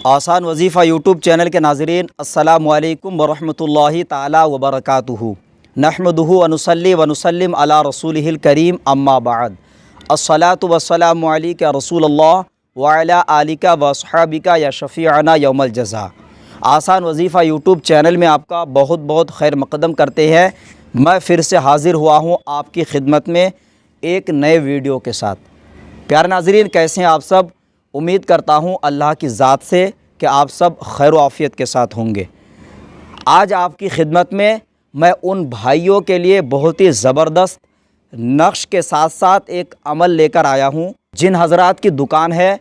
आसान वजीफ़ा YouTube channel के नाज़रीन अस्सलामु अलैकुम वरहमतुल्लाहि ताला वबरकातुहू। नहमदुहु व नुसल्ली व नुसल्लिम अला रसूलिहिल करीम अम्मा बाद। अस्सलातु वस्सलामु अलैका रसूलल्लाह व अला आलिका व अस्हाबिका या शफ़ीअना यौमल जज़ा। आसान वजीफ़ा यूट्यूब चैनल में आपका बहुत बहुत खैर मक़दम करते हैं। मैं फिर से हाज़िर हुआ हूँ आपकी खिदमत में एक नए वीडियो के साथ। प्यारे नाज़रीन, कैसे हैं आप सब? उम्मीद करता हूँ अल्लाह की ज़ात से कि आप सब खैर व आफ़ियत के साथ होंगे। आज आपकी खिदमत में मैं उन भाइयों के लिए बहुत ही ज़बरदस्त नक्श के साथ साथ एक अमल लेकर आया हूँ जिन हज़रात की दुकान है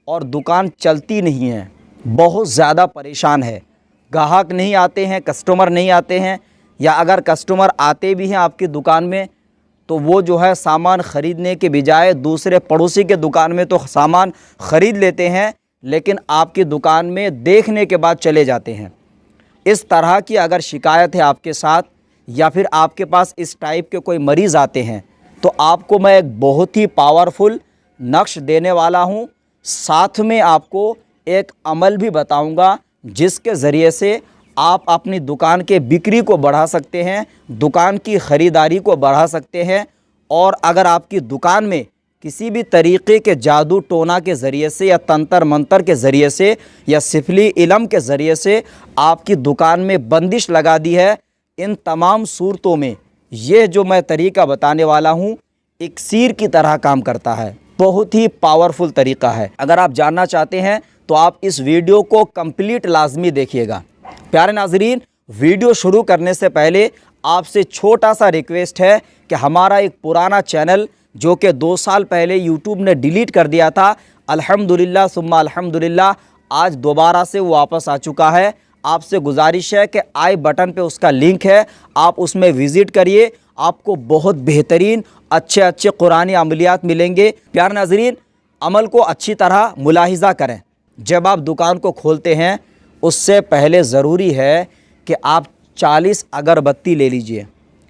और दुकान चलती नहीं है, बहुत ज़्यादा परेशान है, ग्राहक नहीं आते हैं, कस्टमर नहीं आते हैं, या अगर कस्टमर आते भी हैं आपकी दुकान में तो वो जो है सामान ख़रीदने के बजाय दूसरे पड़ोसी के दुकान में तो सामान ख़रीद लेते हैं, लेकिन आपकी दुकान में देखने के बाद चले जाते हैं। इस तरह की अगर शिकायत है आपके साथ या फिर आपके पास इस टाइप के कोई मरीज़ आते हैं तो आपको मैं एक बहुत ही पावरफुल नक्श देने वाला हूँ। साथ में आपको एक अमल भी बताऊँगा जिसके ज़रिए से आप अपनी दुकान के बिक्री को बढ़ा सकते हैं, दुकान की ख़रीदारी को बढ़ा सकते हैं। और अगर आपकी दुकान में किसी भी तरीक़े के जादू टोना के ज़रिए से या तंत्र मंत्र के ज़रिए से या सिफली इलम के ज़रिए से आपकी दुकान में बंदिश लगा दी है, इन तमाम सूरतों में ये जो मैं तरीक़ा बताने वाला हूँ इक्सीर की तरह काम करता है। बहुत ही पावरफुल तरीक़ा है। अगर आप जानना चाहते हैं तो आप इस वीडियो को कंप्लीट लाजमी देखिएगा। प्यारे नाज़रीन, वीडियो शुरू करने से पहले आपसे छोटा सा रिक्वेस्ट है कि हमारा एक पुराना चैनल जो कि 2 साल पहले यूट्यूब ने डिलीट कर दिया था, अल्हम्दुलिल्लाह सुम्मा अल्हम्दुलिल्लाह आज दोबारा से वापस आ चुका है। आपसे गुजारिश है कि आई बटन पे उसका लिंक है, आप उसमें विज़िट करिए, आपको बहुत बेहतरीन अच्छे कुरानी अमलियात मिलेंगे। प्यारे नाज़रीन, अमल को अच्छी तरह मुलाहिज़ा करें। जब आप दुकान को खोलते हैं उससे पहले ज़रूरी है कि आप 40 अगरबत्ती ले लीजिए।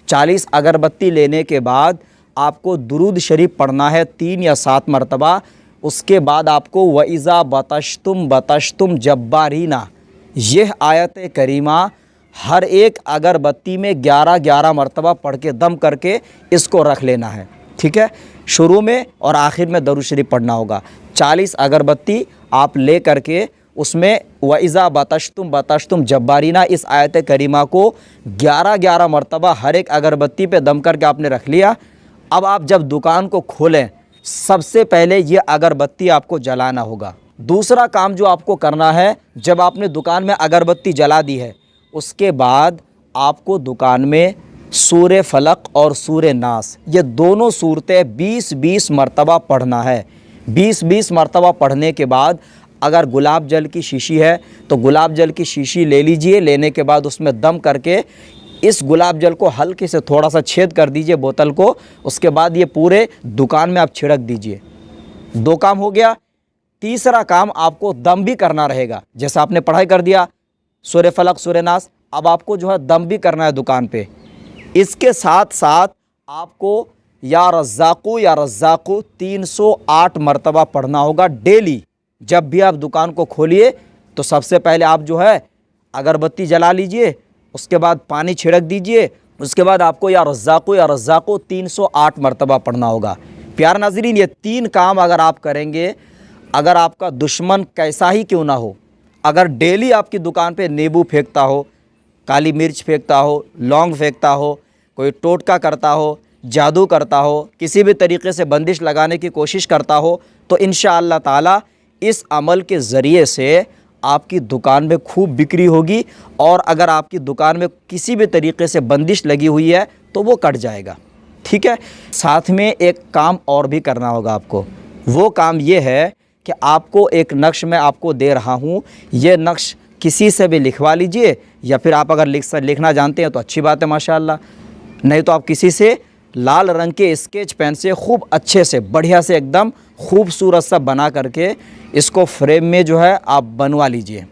40 अगरबत्ती लेने के बाद आपको दुरूद शरीफ पढ़ना है 3 या 7 मरतबा। उसके बाद आपको वइज़ा बतश्तुम जब्बारीना, यह आयत करीमा हर एक अगरबत्ती में 11-11 मरतबा पढ़ के दम करके इसको रख लेना है। ठीक है, शुरू में और आखिर में दरूद शरीफ पढ़ना होगा। 40 अगरबत्ती आप ले करके उसमें वइज़ा बतश्तुम जब्बारीना इस आयत करीमा को 11-11 मरतबा हर एक अगरबत्ती पे दम करके आपने रख लिया। अब आप जब दुकान को खोलें सबसे पहले ये अगरबत्ती आपको जलाना होगा। दूसरा काम जो आपको करना है, जब आपने दुकान में अगरबत्ती जला दी है उसके बाद आपको दुकान में सूरे फलक और सूरे नास ये दोनों सूरतें 20-20 मरतबा पढ़ना है। 20-20 मरतबा पढ़ने के बाद अगर गुलाब जल की शीशी है तो गुलाब जल की शीशी ले लीजिए। लेने के बाद उसमें दम करके इस गुलाब जल को हल्के से थोड़ा सा छेद कर दीजिए बोतल को। उसके बाद ये पूरे दुकान में आप छिड़क दीजिए। 2 काम हो गया। तीसरा काम आपको दम भी करना रहेगा। जैसा आपने पढ़ाई कर दिया सूरे फलक सूरे नास, अब आपको जो है दम भी करना है दुकान पे। इसके साथ साथ आपको या रज़्ज़ाक़ू 308 मरतबा पढ़ना होगा डेली। जब भी आप दुकान को खोलिए तो सबसे पहले आप जो है अगरबत्ती जला लीजिए, उसके बाद पानी छिड़क दीजिए, उसके बाद आपको या रज़्ज़ाक़ू 308 मरतबा पढ़ना होगा। प्यारे नाज़रीन, ये 3 काम अगर आप करेंगे, अगर आपका दुश्मन कैसा ही क्यों ना हो, अगर डेली आपकी दुकान पे नींबू फेंकता हो, काली मिर्च फेंकता हो, लौंग फेंकता हो, कोई टोटका करता हो, जादू करता हो, किसी भी तरीक़े से बंदिश लगाने की कोशिश करता हो, तो इंशाअल्लाह ताला इस अमल के ज़रिए से आपकी दुकान में खूब बिक्री होगी। और अगर आपकी दुकान में किसी भी तरीक़े से बंदिश लगी हुई है तो वो कट जाएगा। ठीक है, साथ में एक काम और भी करना होगा आपको। वो काम ये है कि आपको एक नक्श मैं आपको दे रहा हूँ, ये नक्श किसी से भी लिखवा लीजिए, या फिर आप अगर लिखना जानते हैं तो अच्छी बात है माशाअल्लाह, नहीं तो आप किसी से लाल रंग के स्केच पेन से खूब अच्छे से बढ़िया से एकदम खूबसूरत सा बना करके इसको फ्रेम में जो है आप बनवा लीजिए।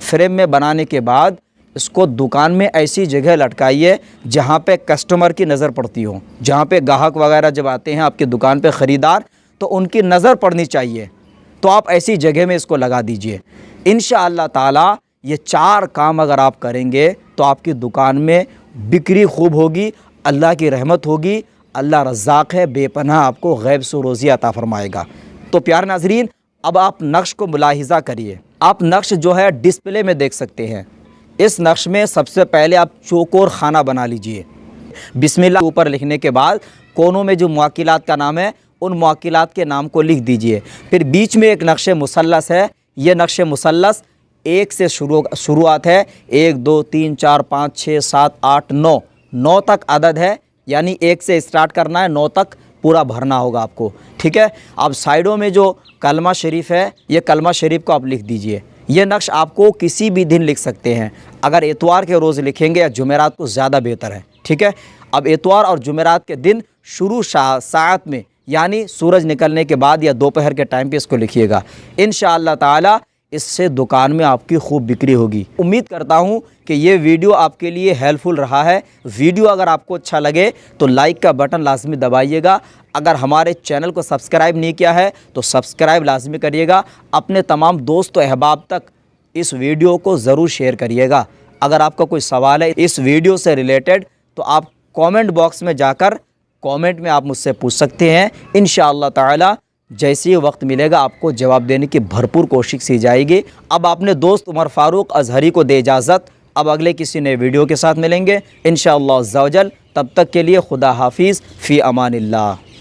फ्रेम में बनाने के बाद इसको दुकान में ऐसी जगह लटकाइए जहाँ पे कस्टमर की नज़र पड़ती हो, जहाँ पे ग्राहक वगैरह जब आते हैं आपकी दुकान पे ख़रीदार तो उनकी नज़र पड़नी चाहिए। तो आप ऐसी जगह में इसको लगा दीजिए। इंशाअल्लाह ताला ये 4 काम अगर आप करेंगे तो आपकी दुकान में बिक्री खूब होगी, अल्लाह की रहमत होगी। अल्लाह रज़्ज़ाक़ है, बेपनाह आपको गैब से रोज़ी अता फ़रमाएगा। तो प्यारे नाज़रीन, अब आप नक्श को मुलाहिज़ा करिए। आप नक्श जो है डिस्प्ले में देख सकते हैं। इस नक्श में सबसे पहले आप चौकोर खाना बना लीजिए। बिस्मिल्लाह ऊपर लिखने के बाद कोनों में जो मुआक्किलात का नाम है उन मुआक्किलात के नाम को लिख दीजिए। फिर बीच में एक नक्श मुसल्लस है। ये नक्श मुसल्लस 1 से शुरुआत है। 1 2 3 4 5 6 7 8 9 तक अदद है, यानी 1 से स्टार्ट करना है, 9 तक पूरा भरना होगा आपको। ठीक है। अब साइडों में जो कलमा शरीफ है, ये कलमा शरीफ को आप लिख दीजिए। ये नक्श आपको किसी भी दिन लिख सकते हैं। अगर इतवार के रोज़ लिखेंगे या जुमेरात को ज़्यादा बेहतर है। ठीक है। अब इतवार और जुमेरात के दिन शुरू सात में, यानी सूरज निकलने के बाद या दोपहर के टाइम पे इसको लिखिएगा। इंशाअल्लाह ताला इससे दुकान में आपकी खूब बिक्री होगी। उम्मीद करता हूँ कि ये वीडियो आपके लिए हेल्पफुल रहा है। वीडियो अगर आपको अच्छा लगे तो लाइक का बटन लाजमी दबाइएगा। अगर हमारे चैनल को सब्सक्राइब नहीं किया है तो सब्सक्राइब लाजमी करिएगा। अपने तमाम दोस्त व अहबाब तक इस वीडियो को ज़रूर शेयर करिएगा। अगर आपका कोई सवाल है इस वीडियो से रिलेटेड तो आप कमेंट बॉक्स में जाकर कमेंट में आप मुझसे पूछ सकते हैं। इंशाअल्लाह ताला जैसे ही वक्त मिलेगा आपको जवाब देने की भरपूर कोशिश की जाएगी। अब अपने दोस्त उमर फ़ारूक अज़हरी को दे इजाज़त। अब अगले किसी नए वीडियो के साथ मिलेंगे इंशाअल्लाह अज़्ज़ा वजल। तब तक के लिए खुदा हाफिज़, फ़ी अमानिल्लाह।